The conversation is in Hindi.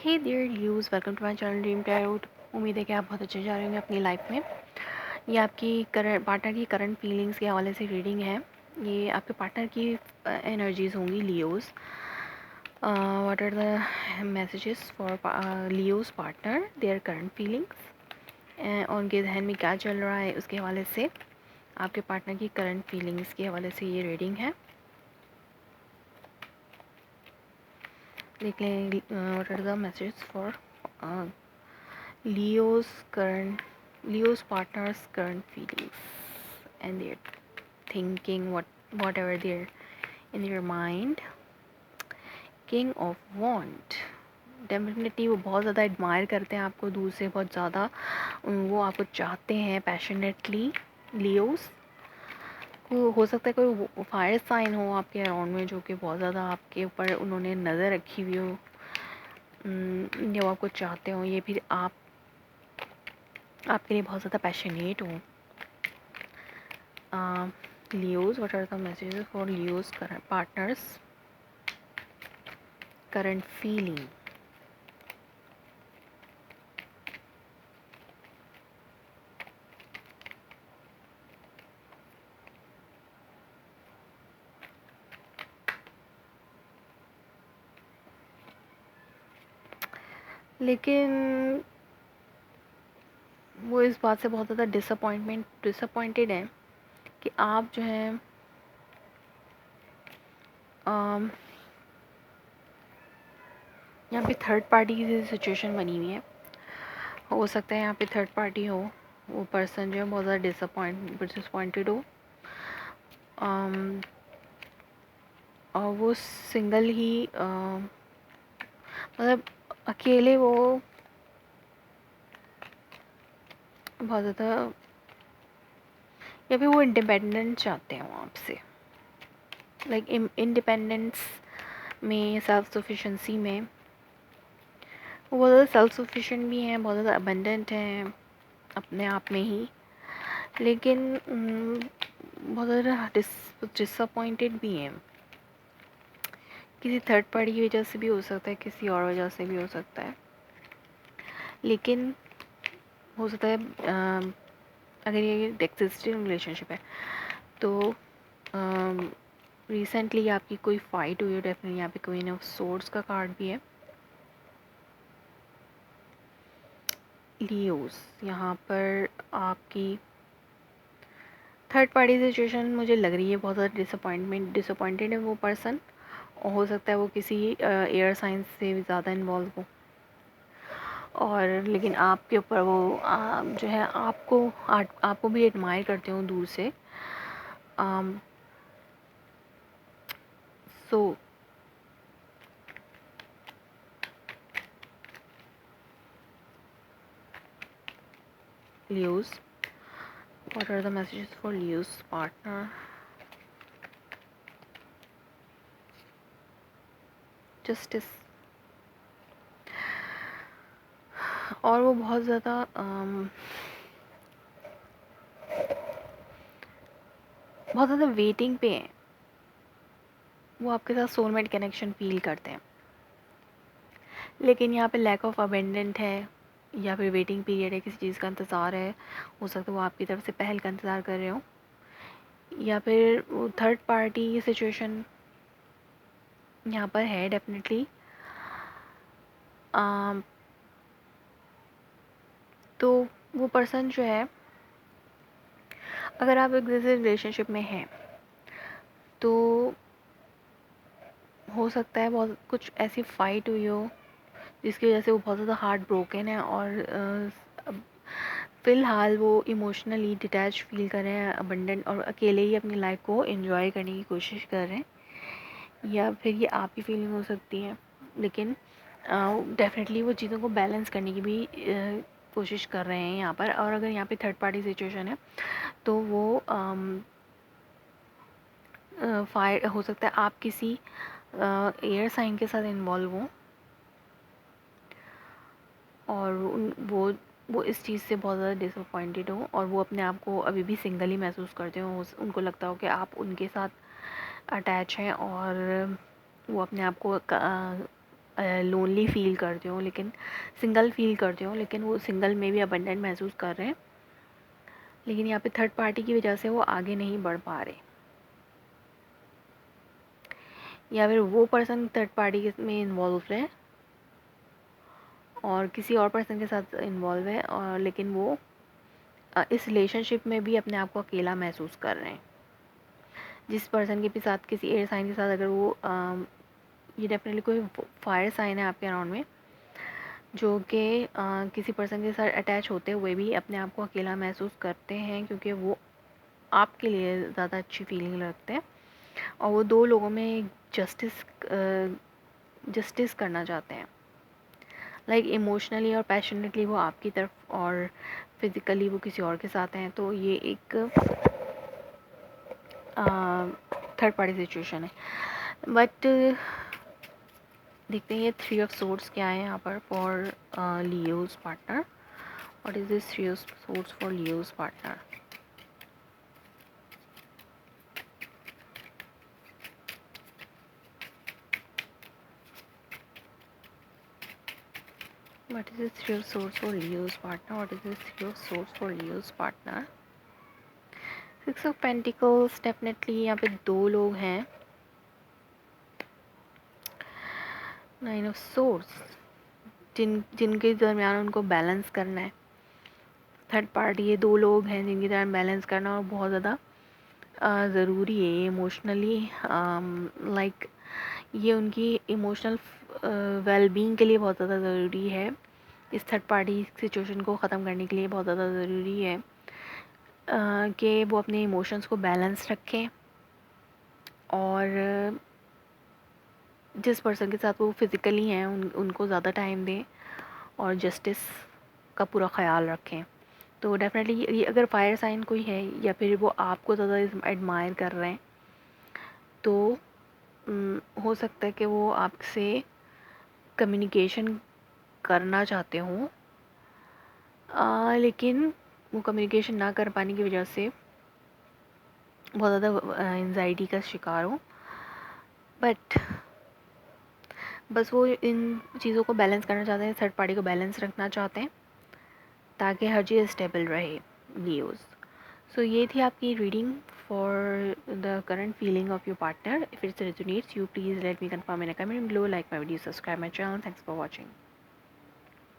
Hey dear yous, welcome to my channel dream tarot. उम्मीद है कि आप बहुत अच्छे जा रहे होंगे अपनी लाइफ में। ये आपकी करंट पार्टनर की करंट फीलिंग्स के हवाले से रीडिंग है। ये आपके पार्टनर की एनर्जीज होंगी, Leos. What are the messages for Leos partner, their current feelings, और उनके जहन में क्या चल रहा है उसके हवाले से आपके पार्टनर की करंट फीलिंग्स के हवाले से ये रीडिंग है। देख लें what are the messages for Leo's partner's current feelings and their thinking, whatever they're in their mind. King of Wand, definitely वो बहुत ज़्यादा एडमायर करते हैं आपको दूर से, बहुत ज़्यादा वो आपको चाहते हैं पैशनेटली। लियोस को हो सकता है कोई फायर साइन हो आपके अराउंड में जो कि बहुत ज़्यादा आपके ऊपर उन्होंने नज़र रखी हुई हो, जो आपको चाहते हो, ये फिर आप आपके लिए बहुत ज़्यादा पैशनेट हो। Leos, what are the messages for Leo's current partner's current feeling? लेकिन वो इस बात से बहुत ज़्यादा डिसअपॉइंटेड है कि आप जो हैं यहाँ पे थर्ड पार्टी की सिचुएशन बनी हुई है। हो सकता है यहाँ पे थर्ड पार्टी हो, वो पर्सन जो है बहुत ज़्यादा डिसअपॉइंटेड हो, और वो सिंगल ही मतलब अकेले वो बहुत ज़्यादा, या फिर वो इंडिपेंडेंट चाहते हैं वो आपसे, लाइक इंडिपेंडेंस में, सेल्फ सफिशेंसी में वो बहुत ज़्यादा सेल्फ सफिशिएंट भी हैं, बहुत ज़्यादा अबंडेंट हैं अपने आप में ही, लेकिन बहुत ज़्यादा डिसअपॉइंटेड भी हैं। किसी थर्ड पार्टी की वजह से भी हो सकता है, किसी और वजह से भी हो सकता है, लेकिन हो सकता है अगर ये एक्सिस्टिंग रिलेशनशिप है तो रिसेंटली आपकी कोई फाइट हुई हो। डेफिनेटली यहाँ पे क्वीन ऑफ सोर्ड्स का कार्ड भी है। लियोस, यहाँ पर आपकी थर्ड पार्टी सिचुएशन मुझे लग रही है बहुत ज़्यादा डिसअपॉइंटेड है वो पर्सन, और हो सकता है वो किसी एयर साइंस से भी ज़्यादा इन्वॉल्व हो, और लेकिन आपके ऊपर वो जो है आपको भी एडमायर करते हो दूर से। सो Leos, what are the messages for Leo's partner? Justice, और वो बहुत ज़्यादा वेटिंग पे हैं। वो आपके साथ सोलमेट कनेक्शन फील करते हैं, लेकिन यहाँ पे लैक ऑफ अबेंडेंट है, या फिर वेटिंग पीरियड है, किसी चीज़ का इंतज़ार है। हो सकता है वो आपकी तरफ से पहल का इंतज़ार कर रहे हो, या फिर वो थर्ड पार्टी सिचुएशन यहाँ पर है डेफिनेटली। तो वो पर्सन जो है, अगर आप एक जैसे रिलेशनशिप में हैं तो हो सकता है बहुत कुछ ऐसी फाइट हुई हो जिसकी वजह से वो बहुत ज़्यादा हार्ट ब्रोकन है, और फ़िलहाल वो इमोशनली डिटैच फील कर रहे हैं, अबंडेंट, और अकेले ही अपनी लाइफ को एंजॉय करने की कोशिश कर रहे हैं। या फिर ये आपकी फीलिंग हो सकती है, लेकिन डेफिनेटली वो चीज़ों को बैलेंस करने की भी कोशिश कर रहे हैं यहाँ पर। और अगर यहाँ पे थर्ड पार्टी सिचुएशन है तो वो फायर हो सकता है आप किसी एयर साइन के साथ इन्वॉल्व हो, और वो इस चीज़ से बहुत ज़्यादा डिसअपॉइंटेड हो, और वो अपने आप को अभी भी सिंगल ही महसूस करते हो। उनको लगता हो कि आप उनके साथ अटैच हैं, और वो अपने आप को लोनली फील करते हो, लेकिन सिंगल फील करते हो, लेकिन वो सिंगल में भी अबंडेंट महसूस कर रहे हैं, लेकिन यहाँ पे थर्ड पार्टी की वजह से वो आगे नहीं बढ़ पा रहे, या फिर वो पर्सन थर्ड पार्टी में इन्वॉल्व है और किसी और पर्सन के साथ इन्वॉल्व है, और लेकिन वो इस रिलेशनशिप में भी अपने आप को अकेला महसूस कर रहे हैं। जिस पर्सन के साथ, किसी एयर साइन के साथ अगर वो ये डेफिनेटली कोई फायर साइन है आपके अराउंड में, जो कि किसी पर्सन के साथ अटैच होते हुए भी अपने आप को अकेला महसूस करते हैं, क्योंकि वो आपके लिए ज़्यादा अच्छी फीलिंग रखते हैं और वो दो लोगों में जस्टिस करना चाहते हैं। लाइक इमोशनली और पैशनेटली वो आपकी तरफ और फिज़िकली वो किसी और के साथ हैं। तो ये एक थर्ड पार्टी सिचुएशन है। बट देखते हैं ये 3 ऑफ सोर्ड्स क्या है यहाँ पर for Leos partner. What is this 3 of swords for Leos partner? What is this 3 of swords for Leo's partner? What is this 3 of swords for Leo's partner? 6 of Pentacles, definitely यहाँ पे दो लोग हैं। 9 of Swords, जिनके दरमियान उनको बैलेंस करना है। थर्ड पार्टी ये दो लोग हैं जिनके दरमियान बैलेंस करना और बहुत ज़्यादा ज़रूरी है। इमोशनली लाइक ये उनकी इमोशनल वेलबींग के लिए बहुत ज़्यादा ज़रूरी है। इस थर्ड पार्टी सिचुएशन को ख़त्म करने के लिए बहुत ज़्यादा ज़रूरी है कि वो अपने इमोशंस को बैलेंस रखें और जिस पर्सन के साथ वो फिज़िकली हैं उनको ज़्यादा टाइम दें और जस्टिस का पूरा ख्याल रखें। तो डेफिनेटली ये अगर फायर साइन कोई है या फिर वो आपको ज़्यादा एडमायर कर रहे हैं, तो हो सकता है कि वो आपसे कम्युनिकेशन करना चाहते हों, लेकिन वो कम्युनिकेशन ना कर पाने की वजह से बहुत ज़्यादा एंजाइटी का शिकार हो। बट बस वो इन चीज़ों को बैलेंस करना चाहते हैं, थर्ड पार्टी को बैलेंस रखना चाहते हैं ताकि हर चीज़ स्टेबल रहे लियोज़। सो ये थी आपकी reading for the current feeling of your partner. If it's resonates you please let me confirm in a comment below, like my video, subscribe my channel. Thanks for watching.